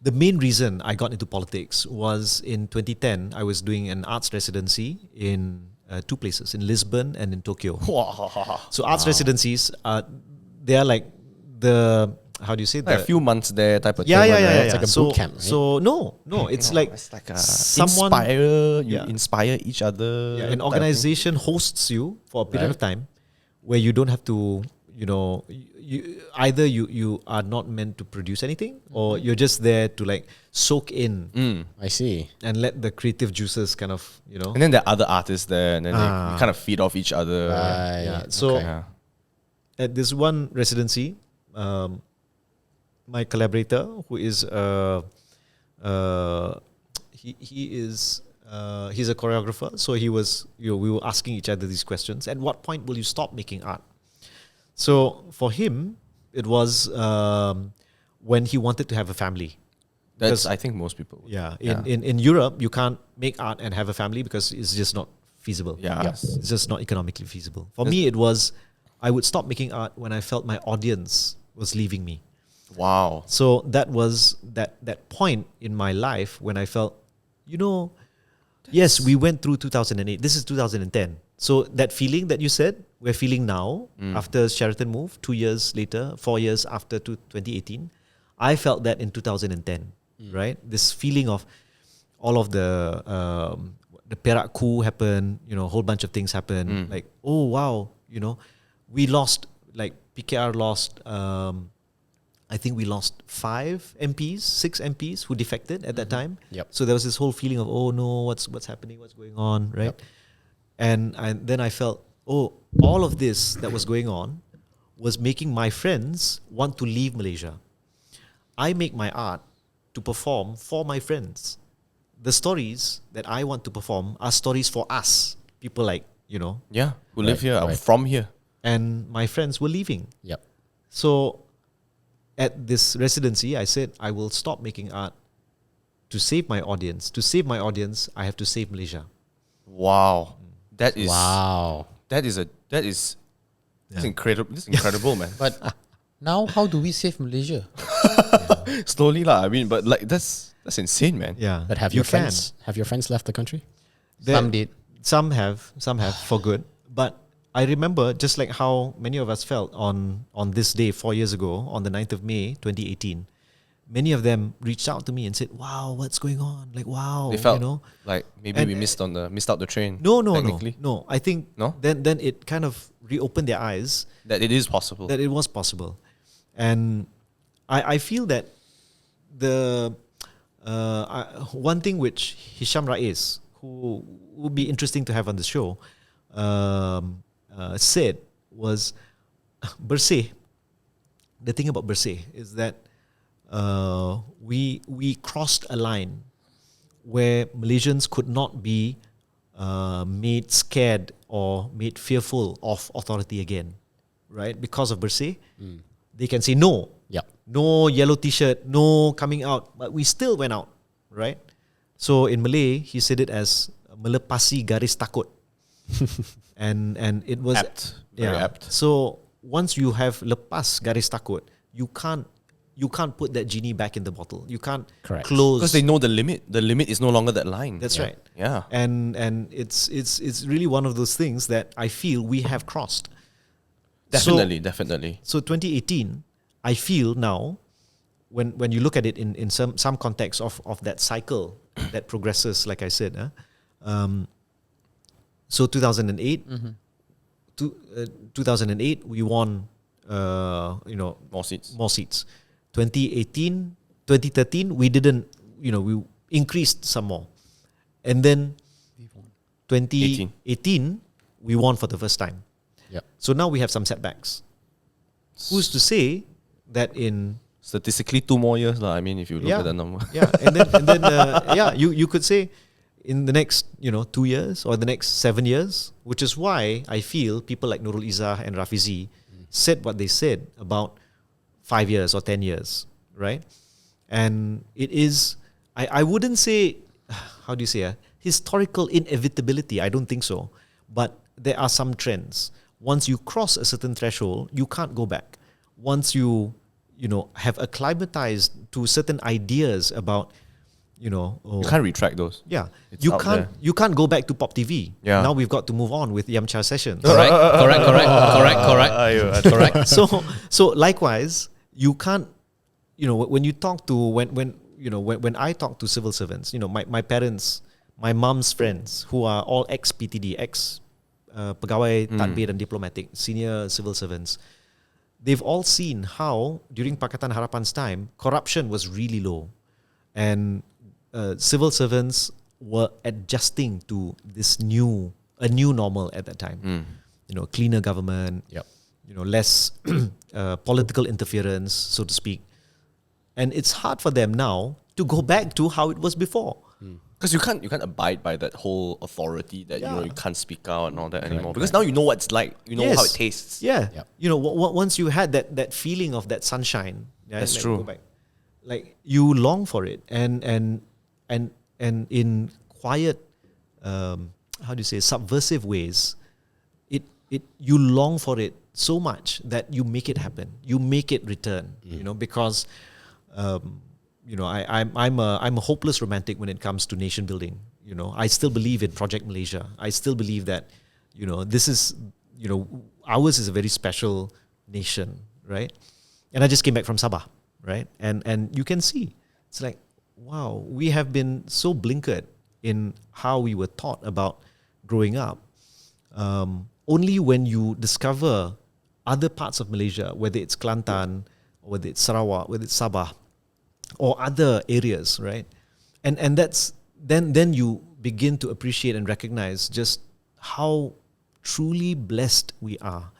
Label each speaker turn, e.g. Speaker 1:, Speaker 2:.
Speaker 1: the main reason I got into politics was in 2010. I was doing an arts residency in two places, in Lisbon and in Tokyo. So arts residencies, they are like the, how do you say
Speaker 2: Like
Speaker 1: that?
Speaker 2: a few months there type of
Speaker 1: Yeah,
Speaker 2: thing.
Speaker 1: yeah,
Speaker 2: right?
Speaker 1: yeah,
Speaker 3: It's like a
Speaker 1: so,
Speaker 3: boot camp, right?
Speaker 1: So no, it's like
Speaker 2: a
Speaker 1: someone,
Speaker 2: inspire each other.
Speaker 1: an organization hosts you for a period of time where you don't have to, either you are not meant to produce anything, or you're just there to like soak in
Speaker 3: I see.
Speaker 1: and let the creative juices kind of,
Speaker 2: And then there are other artists there, and then they kind of feed off each other.
Speaker 3: Right.
Speaker 1: So
Speaker 2: Yeah.
Speaker 1: at this one residency, my collaborator, who is he's a choreographer, so he was, we were asking each other these questions. At what point will you stop making art? So for him, it was when he wanted to have a family.
Speaker 2: That's, I think most people would.
Speaker 1: In Europe, you can't make art and have a family because it's just not feasible.
Speaker 2: Yeah.
Speaker 1: It's just not economically feasible. For me, it was, I would stop making art when I felt my audience was leaving me.
Speaker 2: Wow.
Speaker 1: So that was that point in my life when I felt, yes, we went through 2008. This is 2010. So that feeling that you said, we're feeling now, after Sheraton moved, 2 years later, 4 years after 2018, I felt that in 2010, right? This feeling of all of the Perak coup happened, a whole bunch of things happened. Like, oh, wow, we lost, like PKR lost, I think we lost 6 MPs who defected at that time.
Speaker 3: Yep.
Speaker 1: So there was this whole feeling of, oh no, what's happening, what's going on, right?
Speaker 3: Yep.
Speaker 1: And then I felt, oh, all of this that was going on was making my friends want to leave Malaysia. I make my art to perform for my friends. The stories that I want to perform are stories for us, people like,
Speaker 2: Yeah. Who live here,
Speaker 3: right.
Speaker 2: from here.
Speaker 1: and my friends were leaving.
Speaker 3: Yep.
Speaker 1: So at this residency, I said, I will stop making art to save my audience. To save my audience, I have to save Malaysia.
Speaker 2: Wow. That is
Speaker 3: Wow.
Speaker 2: that is that's incredible. This is incredible, man.
Speaker 3: But now, how do we save Malaysia?
Speaker 2: Slowly lah. I mean, but like that's insane, man.
Speaker 1: Yeah.
Speaker 3: But have
Speaker 1: you
Speaker 3: your friends left the country?
Speaker 1: There-
Speaker 3: Some did.
Speaker 1: Some have for good. But I remember just like how many of us felt on this day 4 years ago, on the 9th of May, 2018. Many of them reached out to me and said, wow, what's going on? Like, wow,
Speaker 2: They felt like maybe we missed out the train.
Speaker 1: No.
Speaker 2: technically.
Speaker 1: No, I think
Speaker 2: No?
Speaker 1: then it kind of reopened their eyes
Speaker 2: That it is possible.
Speaker 1: that it was possible. And I feel that one thing which Hisham Rais, who would be interesting to have on the show, said was Bersih. The thing about Bersih is that we crossed a line where Malaysians could not be made scared or made fearful of authority again, right? Because of Bersih, they can say no.
Speaker 3: Yep.
Speaker 1: No yellow t-shirt, no coming out, but we still went out, right? So in Malay, he said it as melepasi garis takut. and it was
Speaker 2: Apt. Very apt.
Speaker 1: So once you have lepas garis takut, you can't put that genie back in the bottle. You can't
Speaker 3: Correct.
Speaker 1: close.
Speaker 2: Because they know the limit. The limit is no longer that line.
Speaker 1: That's right.
Speaker 2: Yeah.
Speaker 1: And it's really one of those things that I feel we have crossed.
Speaker 2: Definitely.
Speaker 1: So 2018, I feel now, when you look at it in some context of that cycle that progresses, like I said, so 2008, 2008 we won,
Speaker 2: More seats.
Speaker 1: more seats. 2018, 2013 we didn't, we increased some more, and then 2018 we won for the first time.
Speaker 3: Yep.
Speaker 1: So now we have some setbacks. Who's to say that in
Speaker 2: Statistically, 2 more years lah. I mean, if you look at the number.
Speaker 1: and then you could say in the next 2 years or the next 7 years, which is why I feel people like Nurul Izzah and Rafizi said what they said about 5 years or 10 years, right? And it is, I wouldn't say, how do you say, historical inevitability. I don't think so, but there are some trends. Once you cross a certain threshold, you can't go back. Once you have acclimatized to certain ideas about, oh,
Speaker 2: You can't retract those.
Speaker 1: yeah,
Speaker 2: It's
Speaker 1: you
Speaker 2: out
Speaker 1: can't
Speaker 2: there.
Speaker 1: you can't go back to Pop TV.
Speaker 2: Yeah.
Speaker 1: Now we've got to move on with Yamcha sessions.
Speaker 3: Correct.
Speaker 1: So likewise, you can't, when you talk to when I talk to civil servants, my parents, my mom's friends who are all ex PTD, ex pegawai tadbir dan diplomatic, senior civil servants, they've all seen how during Pakatan Harapan's time corruption was really low, and civil servants were adjusting to a new normal at that time. Cleaner government,
Speaker 3: Yep.
Speaker 1: less political interference, so to speak. And it's hard for them now to go back to how it was before.
Speaker 2: Because you can't abide by that whole authority that
Speaker 1: Yeah.
Speaker 2: you can't speak out and all that anymore. Because now you know what it's like. You know how it
Speaker 1: Yes.
Speaker 2: tastes.
Speaker 1: Yeah.
Speaker 3: Yep.
Speaker 1: Once you had that feeling of that sunshine, yeah,
Speaker 2: That's
Speaker 1: like,
Speaker 2: true.
Speaker 1: go back, like you long for it, and in quiet, how do you say, subversive ways, it you long for it so much that you make it happen. You make it return. Because. I'm a hopeless romantic when it comes to nation building. I still believe in Project Malaysia. I still believe that, this is, ours is a very special nation, right? And I just came back from Sabah, right? And you can see, it's like, wow, we have been so blinkered in how we were taught about growing up. Only when you discover other parts of Malaysia, whether it's Kelantan, or whether it's Sarawak, whether it's Sabah, or other areas, right? And that's then you begin to appreciate and recognize just how truly blessed we are